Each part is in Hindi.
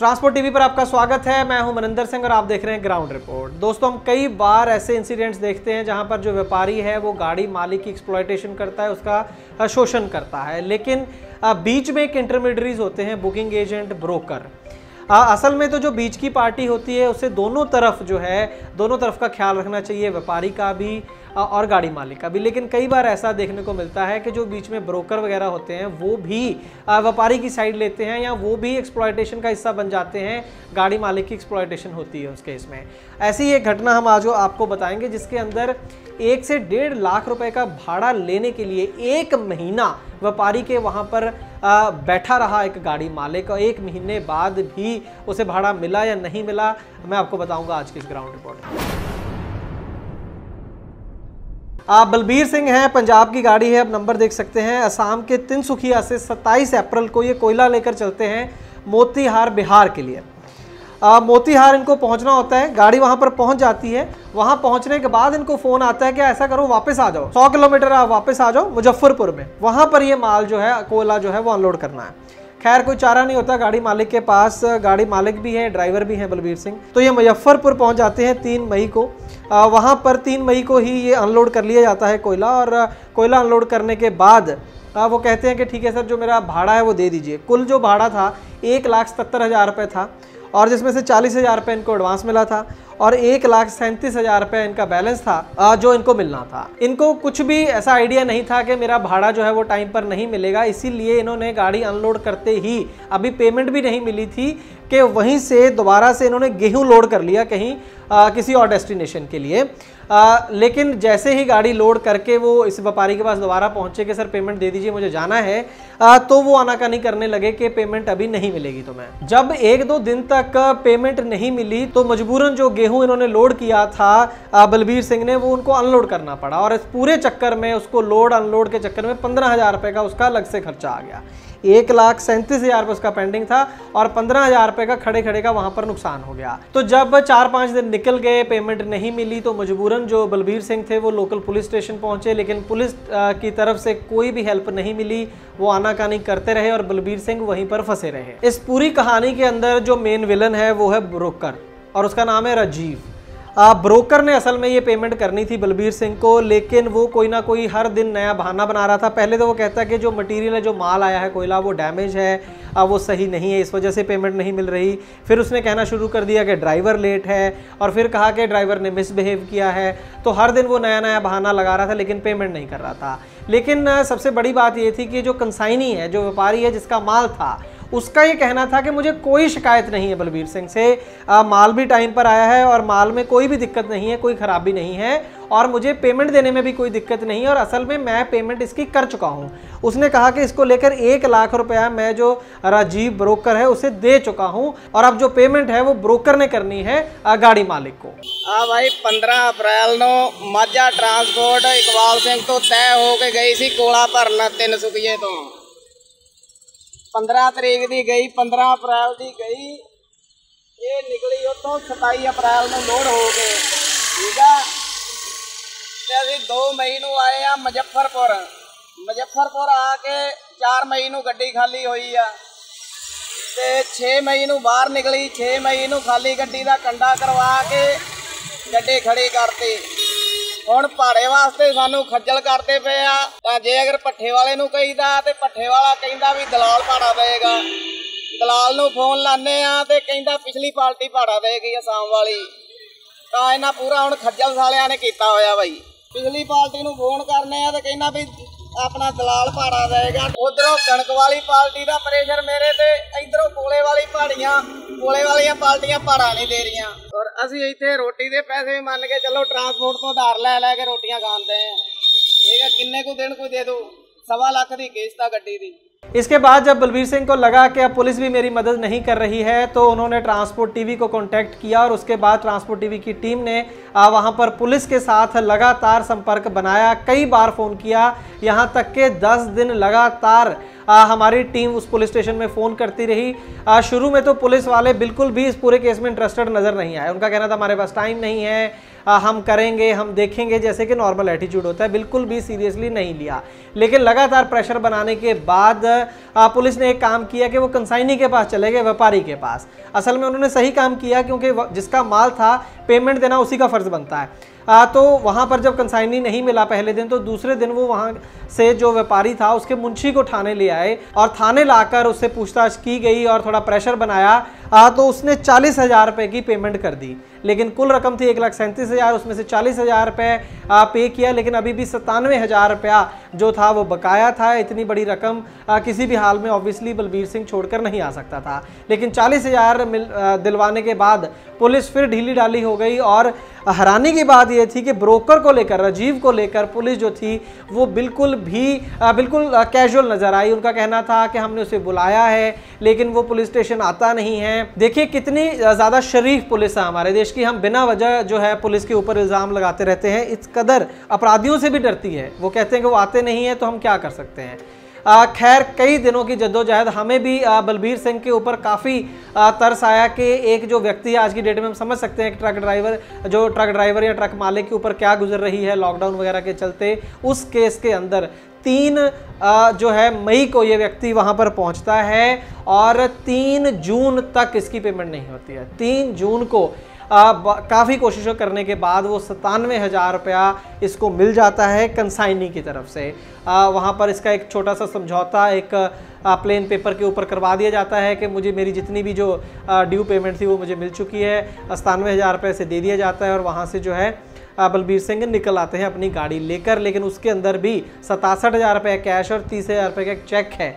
ट्रांसपोर्ट टीवी पर आपका स्वागत है। मैं हूं मनिंदर सिंह और आप देख रहे हैं ग्राउंड रिपोर्ट। दोस्तों, हम कई बार ऐसे इंसिडेंट्स देखते हैं जहां पर जो व्यापारी है वो गाड़ी मालिक की एक्सप्लॉयटेशन करता है, उसका शोषण करता है, लेकिन बीच में एक इंटरमीडियरीज होते हैं, बुकिंग एजेंट, ब्रोकर। असल में तो जो बीच की पार्टी होती है उसे दोनों तरफ का ख्याल रखना चाहिए, व्यापारी का भी और गाड़ी मालिक का भी। लेकिन कई बार ऐसा देखने को मिलता है कि जो बीच में ब्रोकर वगैरह होते हैं वो भी व्यापारी की साइड लेते हैं या वो भी एक्सप्लॉयटेशन का हिस्सा बन जाते हैं, गाड़ी मालिक की एक्सप्लॉयटेशन होती है उस केस में। ऐसी एक घटना हम आज आपको बताएंगे जिसके अंदर 1 से 1.5 लाख रुपए का भाड़ा लेने के लिए 1 महीना व्यापारी के वहाँ पर बैठा रहा एक गाड़ी मालिक, और 1 महीने बाद भी उसे भाड़ा मिला या नहीं मिला, मैं आपको बताऊंगा आज की इस ग्राउंड रिपोर्ट में। बलबीर सिंह हैं, पंजाब की गाड़ी है, अब नंबर देख सकते हैं। असम के तिनसुकिया से 27 अप्रैल को ये कोयला लेकर चलते हैं मोतीहार, बिहार के लिए। मोतीहार इनको पहुंचना होता है, गाड़ी वहां पर पहुंच जाती है। वहां पहुंचने के बाद इनको फोन आता है कि ऐसा करो वापस आ जाओ, 100 किलोमीटर आप वापस आ जाओ मुजफ्फरपुर में, वहां पर ये माल जो है, कोयला जो है वो अनलोड करना है। खैर कोई चारा नहीं होता गाड़ी मालिक के पास, गाड़ी मालिक भी है, ड्राइवर भी है बलबीर सिंह। तो ये मुजफ्फरपुर पहुंच जाते हैं 3 मई को। वहां पर 3 मई को ही ये अनलोड कर लिया जाता है कोयला, और कोयला अनलोड करने के बाद वो कहते हैं कि ठीक है सर, जो मेरा भाड़ा है वो दे दीजिए। कुल जो भाड़ा था 1,77,000 रुपये था, और जिसमें से 40,000 रुपये इनको एडवांस मिला था और 1,37,000 रुपये इनका बैलेंस था जो इनको मिलना था। इनको कुछ भी ऐसा आइडिया नहीं था कि मेरा भाड़ा जो है वो टाइम पर नहीं मिलेगा, इसीलिए इन्होंने गाड़ी अनलोड करते ही, अभी पेमेंट भी नहीं मिली थी, कि वहीं से दोबारा से इन्होंने गेहूं लोड कर लिया कहीं किसी और डेस्टिनेशन के लिए। लेकिन जैसे ही गाड़ी लोड करके वो इस व्यापारी के पास दोबारा पहुंचे कि सर पेमेंट दे दीजिए, मुझे जाना है, तो वो आनाकानी करने लगे कि पेमेंट अभी नहीं मिलेगी तुम्हें। जब 1-2 दिन तक पेमेंट नहीं मिली तो मजबूरन जो गेहूं इन्होंने लोड किया था बलबीर सिंह ने, वो उनको अनलोड करना पड़ा, और इस पूरे चक्कर में, उसको लोड अनलोड के चक्कर में 15,000 रुपये का उसका अलग से खर्चा आ गया। 1,37,000 रुपये उसका पेंडिंग था और 15,000 रुपये का खड़े खड़े का वहां पर नुकसान हो गया। तो जब 4-5 दिन निकल गए, पेमेंट नहीं मिली, तो मजबूरन जो बलबीर सिंह थे वो लोकल पुलिस स्टेशन पहुंचे, लेकिन पुलिस की तरफ से कोई भी हेल्प नहीं मिली। वो आनाकानी करते रहे और बलबीर सिंह वहीं पर फंसे रहे। इस पूरी कहानी के अंदर जो मेन विलन है वो है ब्रोकर, और उसका नाम है राजीव। ब्रोकर ने असल में ये पेमेंट करनी थी बलबीर सिंह को, लेकिन वो कोई ना कोई हर दिन नया बहाना बना रहा था। पहले तो वो कहता कि जो मटेरियल है, जो माल आया है कोयला, वो डैमेज है, वो सही नहीं है, इस वजह से पेमेंट नहीं मिल रही। फिर उसने कहना शुरू कर दिया कि ड्राइवर लेट है, और फिर कहा कि ड्राइवर ने मिसबिहेव किया है। तो हर दिन वो नया नया बहाना लगा रहा था, लेकिन पेमेंट नहीं कर रहा था। लेकिन सबसे बड़ी बात ये थी कि जो कंसाइनी है, जो व्यापारी है जिसका माल था, उसका ये कहना था कि मुझे कोई शिकायत नहीं है बलबीर सिंह से, माल भी टाइम पर आया है और माल में कोई भी दिक्कत नहीं है, कोई खराबी नहीं है, और मुझे पेमेंट देने में भी कोई दिक्कत नहीं है, और असल में मैं पेमेंट इसकी कर चुका हूं। उसने कहा कि इसको लेकर 1 लाख रुपया मैं जो राजीव ब्रोकर है उसे दे चुका हूं, और अब जो पेमेंट है वो ब्रोकर ने करनी है गाड़ी मालिक को। भाई 15 अप्रैल नो माझा ट्रांसपोर्ट इकबाल सिंह तो तय हो के गई सी कोला भरना तिनसुकिए तो 15 तरीक दी गई, 15 अप्रैल दी गई, ये निकली उतों 27 अप्रैल में लोड हो गए। ठीक है, अभी 2 मई नू आए हैं मुजफ्फरपुर। मुजफ्फरपुर आके 4 मई नू गड्डी खाली हुई आ, ते 6 मई नू बाहर निकली। 6 मई नू खाली गड्डी का कंडा करवा के गड्डी खड़ी करती। ਹੁਣ ਭਾੜੇ ਵਾਸਤੇ ਸਾਨੂੰ ਖੱਜਲ ਕਰਦੇ ਪਏ ਆ, ਤਾਂ ਜੇ ਅਗਰ ਪੱਠੇ ਵਾਲੇ ਨੂੰ ਕਹੀਦਾ ਤੇ ਪੱਠੇ ਵਾਲਾ ਕਹਿੰਦਾ ਵੀ ਦਲਾਲ ਭਾੜਾ ਦੇਗਾ। ਦਲਾਲ ਨੂੰ ਫੋਨ ਲਾਣੇ ਆ ਤੇ ਕਹਿੰਦਾ ਪਿਛਲੀ ਪਾਰਟੀ ਭਾੜਾ ਦੇਗੀ ਅਸਾਮ ਵਾਲੀ। ਤਾਂ ਇਹਨਾਂ ਪੂਰਾ ਹੁਣ ਖੱਜਲ ਸਾਲਿਆਂ ਨੇ ਕੀਤਾ ਹੋਇਆ ਬਾਈ। ਪਿਛਲੀ ਪਾਰਟੀ ਨੂੰ ਫੋਨ ਕਰਨੇ ਆ ਤੇ ਕਹਿੰਦਾ ਵੀ अपना दलाल भाड़ा देगा। उधरों कणक वाली पार्टी का प्रेशर मेरे ते, इधरों कोले वाली वाली पार्टियां भाड़ा नहीं दे रही, और असी इतने रोटी के पैसे भी मान के चलो ट्रांसपोर्ट तो उधार लै के रोटियां खाते हैं। ठीक है, किन्ने को दिन को दे दो, 1.25 लाख की किस्त आ गड्डी दी। इसके बाद जब बलबीर सिंह को लगा कि अब पुलिस भी मेरी मदद नहीं कर रही है, तो उन्होंने ट्रांसपोर्ट टीवी को कांटेक्ट किया, और उसके बाद ट्रांसपोर्ट टीवी की टीम ने वहां पर पुलिस के साथ लगातार संपर्क बनाया, कई बार फ़ोन किया, यहां तक कि 10 दिन लगातार हमारी टीम उस पुलिस स्टेशन में फ़ोन करती रही। शुरू में तो पुलिस वाले बिल्कुल भी इस पूरे केस में इंटरेस्टेड नज़र नहीं आए। उनका कहना था हमारे पास टाइम नहीं है, हम करेंगे, हम देखेंगे, जैसे कि नॉर्मल एटीट्यूड होता है, बिल्कुल भी सीरियसली नहीं लिया। लेकिन लगातार प्रेशर बनाने के बाद पुलिस ने एक काम किया कि वो कंसाइनी के पास चले गए, व्यापारी के पास। असल में उन्होंने सही काम किया, क्योंकि जिसका माल था पेमेंट देना उसी का फर्ज बनता है। तो वहाँ पर जब कंसाइनी नहीं मिला पहले दिन, तो दूसरे दिन वो वहाँ से जो व्यापारी था उसके मुंशी को थाने ले आए और थाने लाकर उससे पूछताछ की गई और थोड़ा प्रेशर बनाया। तो उसने 40,000 रुपये की पेमेंट कर दी, लेकिन कुल रकम थी 1,37,000, उसमें से 40,000 रुपये पे किया, लेकिन अभी भी 97,000 रुपया जो था वो बकाया था। इतनी बड़ी रकम किसी भी हाल में ऑब्वियसली बलबीर सिंह छोड़कर नहीं आ सकता था, लेकिन 40,000 दिलवाने के बाद पुलिस फिर ढीली ढाली हो गई। और हैरानी की बात यह थी कि ब्रोकर को लेकर, राजीव को लेकर पुलिस जो थी वो बिल्कुल कैजुअल नजर आई। उनका कहना था कि हमने उसे बुलाया है, लेकिन वो पुलिस स्टेशन आता नहीं है। देखिए कितनी ज़्यादा शरीफ पुलिस है हमारे देश की। हम बिना वजह जो है पुलिस के ऊपर इल्ज़ाम लगाते रहते हैं। इस कदर अपराधियों से भी डरती है। वो कहते हैं कि वो आते नहीं है, तो हम क्या कर सकते हैं। खैर, कई दिनों की जद्दोजहद, हमें भी बलबीर सिंह के ऊपर काफ़ी तरस आया कि एक जो व्यक्ति है, आज की डेट में हम समझ सकते हैं कि ट्रक ड्राइवर या ट्रक मालिक के ऊपर क्या गुजर रही है लॉकडाउन वगैरह के चलते। उस केस के अंदर 3 जो है मई को ये व्यक्ति वहाँ पर पहुँचता है और 3 जून तक इसकी पेमेंट नहीं होती है। 3 जून को काफ़ी कोशिशों करने के बाद वो 97,000 रुपया इसको मिल जाता है कंसाइनी की तरफ से। वहाँ पर इसका एक छोटा सा समझौता एक प्लेन पेपर के ऊपर करवा दिया जाता है कि मुझे मेरी जितनी भी जो ड्यू पेमेंट थी वो मुझे मिल चुकी है। 97,000 रुपये से दे दिया जाता है और वहाँ से जो है बलबीर सिंह निकल आते हैं अपनी गाड़ी लेकर। लेकिन उसके अंदर भी 67,000 रुपये कैश और 30,000 रुपये का एक चेक है।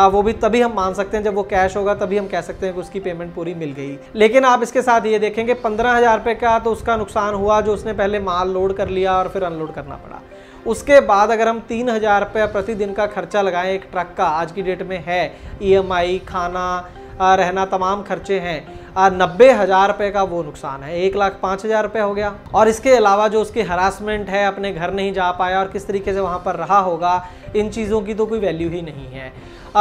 वो भी तभी हम मान सकते हैं जब वो कैश होगा, तभी हम कह सकते हैं कि उसकी पेमेंट पूरी मिल गई। लेकिन आप इसके साथ ये देखेंगे 15,000 रुपये का तो उसका नुकसान हुआ, जो उसने पहले माल लोड कर लिया और फिर अनलोड करना पड़ा। उसके बाद अगर हम 3,000 रुपये प्रतिदिन का खर्चा लगाएं एक ट्रक का, आज की डेट में है, EMI, खाना, रहना, तमाम खर्चे हैं, 90,000 रुपये का वो नुकसान है। 1,05,000 रुपये हो गया। और इसके अलावा जो उसकी हरासमेंट है, अपने घर नहीं जा पाया और किस तरीके से वहाँ पर रहा होगा, इन चीज़ों की तो कोई वैल्यू ही नहीं है।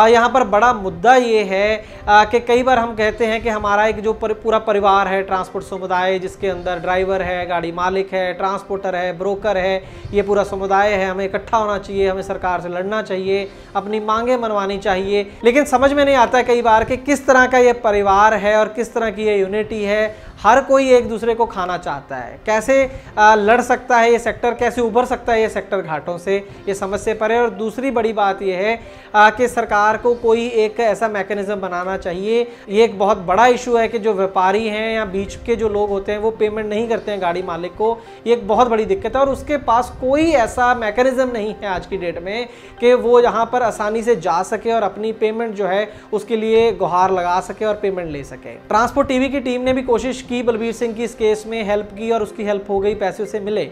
यहाँ पर बड़ा मुद्दा ये है कि कई बार हम कहते हैं कि हमारा एक जो पूरा परिवार है, ट्रांसपोर्ट समुदाय, जिसके अंदर ड्राइवर है, गाड़ी मालिक है, ट्रांसपोर्टर है, ब्रोकर है, ये पूरा समुदाय है, हमें इकट्ठा होना चाहिए, हमें सरकार से लड़ना चाहिए, अपनी मांगें मनवानी चाहिए। लेकिन समझ में नहीं आता कई बार कि किस तरह का ये परिवार है और किस तरह की ये यूनिटी है। हर कोई एक दूसरे को खाना चाहता है। कैसे लड़ सकता है ये सेक्टर, कैसे उभर सकता है ये सेक्टर घाटों से, ये समझ से परे। और दूसरी बड़ी बात ये है कि सरकार को कोई एक ऐसा मैकेनिज्म बनाना चाहिए। ये एक बहुत बड़ा इशू है कि जो व्यापारी हैं या बीच के जो लोग होते हैं वो पेमेंट नहीं करते हैं गाड़ी मालिक को। ये एक बहुत बड़ी दिक्कत है और उसके पास कोई ऐसा मैकेनिज्म नहीं है आज की डेट में कि वो यहाँ पर आसानी से जा सके और अपनी पेमेंट जो है उसके लिए गुहार लगा सके और पेमेंट ले सके। ट्रांसपोर्ट टीवी की टीम ने भी कोशिश की बलबीर सिंह की इस केस में हेल्प की और उसकी हेल्प हो गई, पैसे उसे मिले।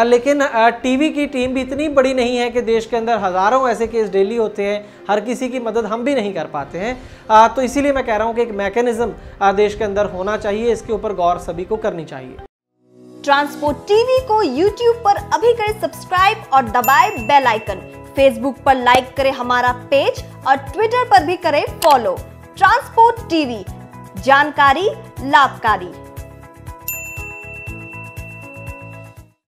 लेकिन टीवी की टीम भी इतनी बड़ी नहीं है कि देश के अंदर हज़ारों ऐसे केस डेली होते हैं, हर किसी की मदद हम भी नहीं कर पाते हैं। तो इसीलिए मैं कह रहा हूं कि एक मैकेनिज्म देश के अंदर होना चाहिए, इसके ऊपर गौर सभी को करनी चाहिए। ट्रांसपोर्ट टीवी को YouTube पर अभी करें सब्सक्राइब और दबाएं बेल आइकन। फेसबुक पर लाइक करें हमारा पेज और ट्विटर पर भी करें फॉलो। ट्रांसपोर्ट टीवी, जानकारी लाभकारी।